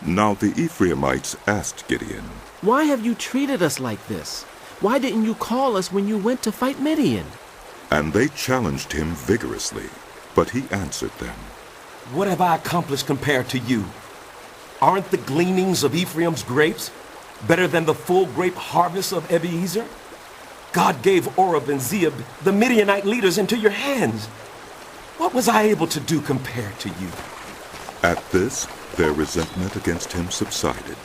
Now the Ephraimites asked Gideon, "Why have you treated us like this? Why didn't you call us when you went to fight Midian?" And they challenged him vigorously, but he answered them, What have I accomplished compared to you? Aren't the gleanings of Ephraim's grapes better than the full grape harvest of Abiezer? God gave Oreb and Zeeb, the Midianite leaders, into your hands. What was I able to do compared to you? At this, their resentment against him subsided.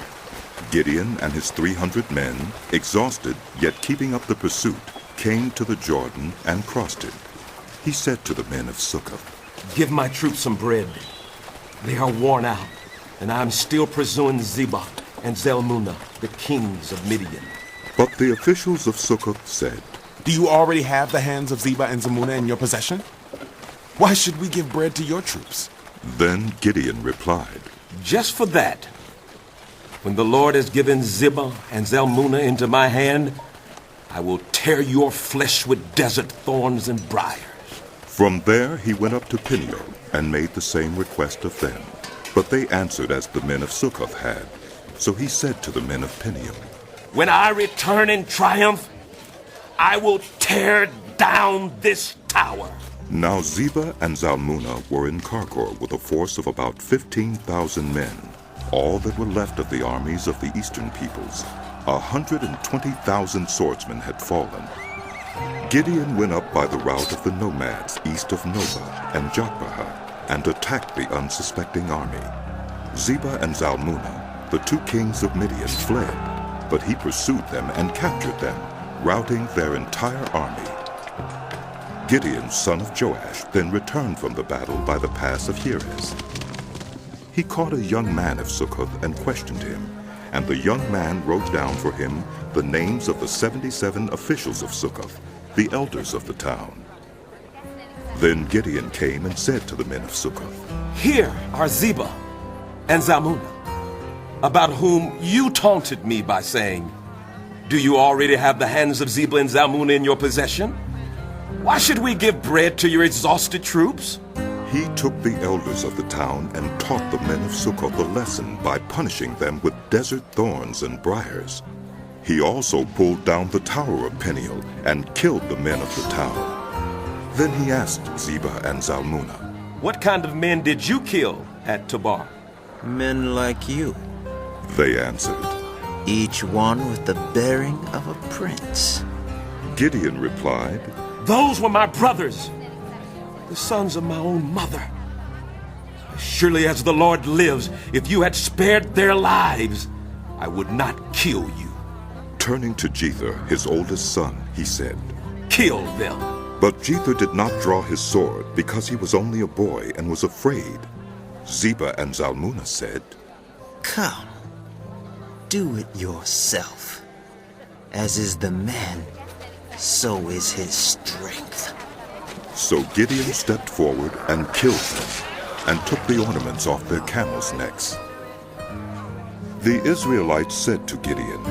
Gideon and his 300 men, exhausted yet keeping up the pursuit, came to the Jordan and crossed it. He said to the men of Succoth, Give my troops some bread. They are worn out, and I am still pursuing Zebah and Zalmunna, the kings of Midian. But the officials of Succoth said, Do you already have the hands of Zebah and Zalmunna in your possession? Why should we give bread to your troops? Then Gideon replied, Just for that, when the Lord has given Zebah and Zalmunna into my hand, I will tear your flesh with desert thorns and briars. From there he went up to Peniel and made the same request of them. But they answered as the men of Succoth had. So he said to the men of Peniel, When I return in triumph, I will tear down this tower. Now Zebah and Zalmunna were in Karkor with a force of about 15,000 men, all that were left of the armies of the eastern peoples. 120,000 swordsmen had fallen. Gideon went up by the route of the nomads east of Nobah and Jotbaha and attacked the unsuspecting army. Zebah and Zalmunna, the two kings of Midian, fled, but he pursued them and captured them, routing their entire army. Gideon, son of Joash, then returned from the battle by the pass of Heres. He caught a young man of Succoth and questioned him, and the young man wrote down for him the names of the 77 officials of Succoth, the elders of the town. Then Gideon came and said to the men of Succoth, Here are Zebah and Zalmunna, about whom you taunted me by saying, Do you already have the hands of Zebah and Zalmunna in your possession? Why should we give bread to your exhausted troops? He took the elders of the town and taught the men of Succoth a lesson by punishing them with desert thorns and briars. He also pulled down the tower of Peniel and killed the men of the town. Then he asked Zebah and Zalmunna, What kind of men did you kill at Tabar? Men like you, They answered. each one with the bearing of a prince. Gideon replied, Those were my brothers, the sons of my own mother. As surely as the Lord lives, if you had spared their lives, I would not kill you. Turning to Jether, his oldest son, he said, Kill them. But Jether did not draw his sword because he was only a boy and was afraid. Zebah and Zalmunna said, Come, do it yourself. As is the man, so is his strength. So Gideon stepped forward and killed them, and took the ornaments off their camels' necks. The Israelites said to Gideon,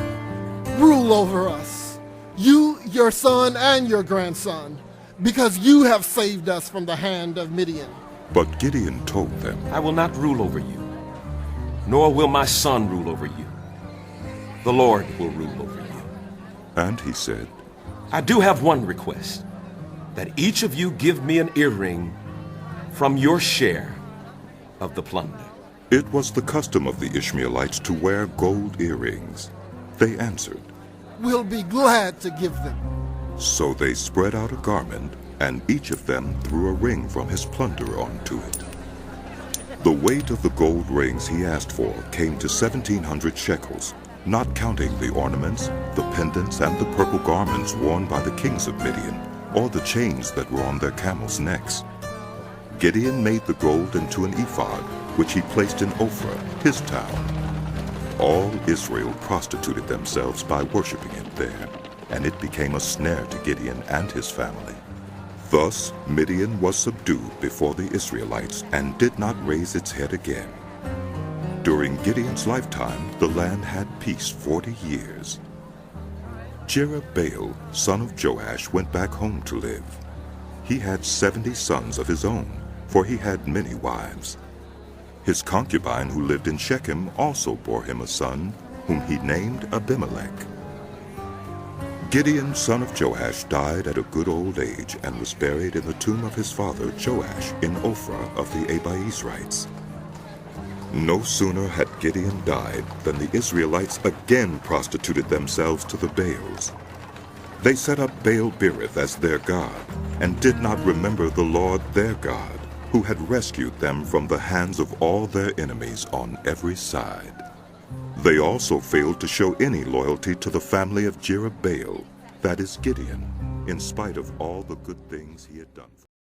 Rule over us, you, your son, and your grandson, because you have saved us from the hand of Midian. But Gideon told them, I will not rule over you, nor will my son rule over you. The Lord will rule over you. and he said, I do have one request, that each of you give me an earring from your share of the plunder. It was the custom of the Ishmaelites to wear gold earrings. They answered. We'll be glad to give them. So they spread out a garment, and each of them threw a ring from his plunder onto it. The weight of the gold rings he asked for came to 1,700 shekels, not counting the ornaments, the pendants, and the purple garments worn by the kings of Midian, or the chains that were on their camels' necks. Gideon made the gold into an ephod, which he placed in Ophrah, his town. All Israel prostituted themselves by worshiping it there, and it became a snare to Gideon and his family. Thus Midian was subdued before the Israelites and did not raise its head again. During Gideon's lifetime, the land had peace 40 years. Jerubbaal, son of Joash, went back home to live. He had 70 sons of his own, for he had many wives. His concubine who lived in Shechem also bore him a son, whom he named Abimelech. Gideon, son of Joash, died at a good old age and was buried in the tomb of his father Joash in Ophrah of the Abiezrites. No sooner had Gideon died than the Israelites again prostituted themselves to the Baals. They set up Baal-berith as their god, and did not remember the Lord their God, who had rescued them from the hands of all their enemies on every side. They also failed to show any loyalty to the family of Jerubbaal, that is Gideon, in spite of all the good things he had done for them.